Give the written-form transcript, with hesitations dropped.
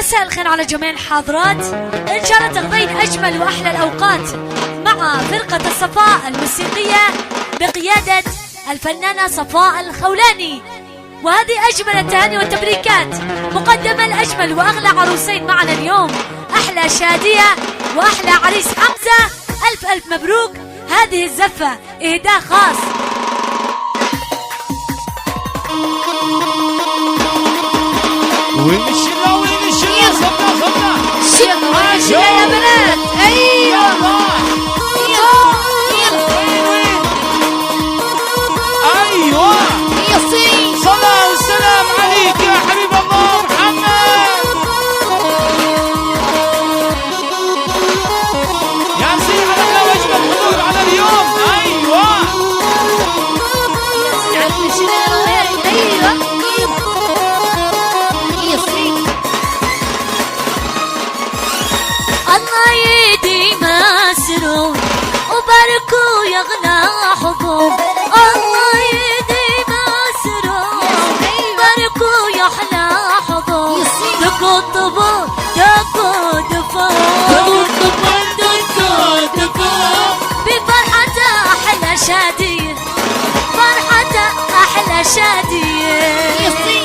مساء الخير على جميع الحاضرات، إن شاء الله تقضين أجمل وأحلى الأوقات مع فرقة الصفاء الموسيقية بقيادة الفنانة صفاء الخولاني. وهذه أجمل التهاني والتبريكات مقدمة لأجمل وأغلى عروسين معنا اليوم، أحلى شادية وأحلى عريس حمزة. ألف ألف مبروك، هذه الزفة إهداء خاص. وين الشلة وين الشلة؟ خدنا الشلة يا بنات. أيوة أيوة صلاة والسلام عليك يا حبيب الله محمد. يا سيدي على وجه الحضور على اليوم. أيوة الله يدي مسرور وباركوا يغنى حضور. الله يدي مسرور باركوا يحلى حضور. دقوا الطبول دقوا دفور بفرحة أحلى شادية، فرحة أحلى شادية.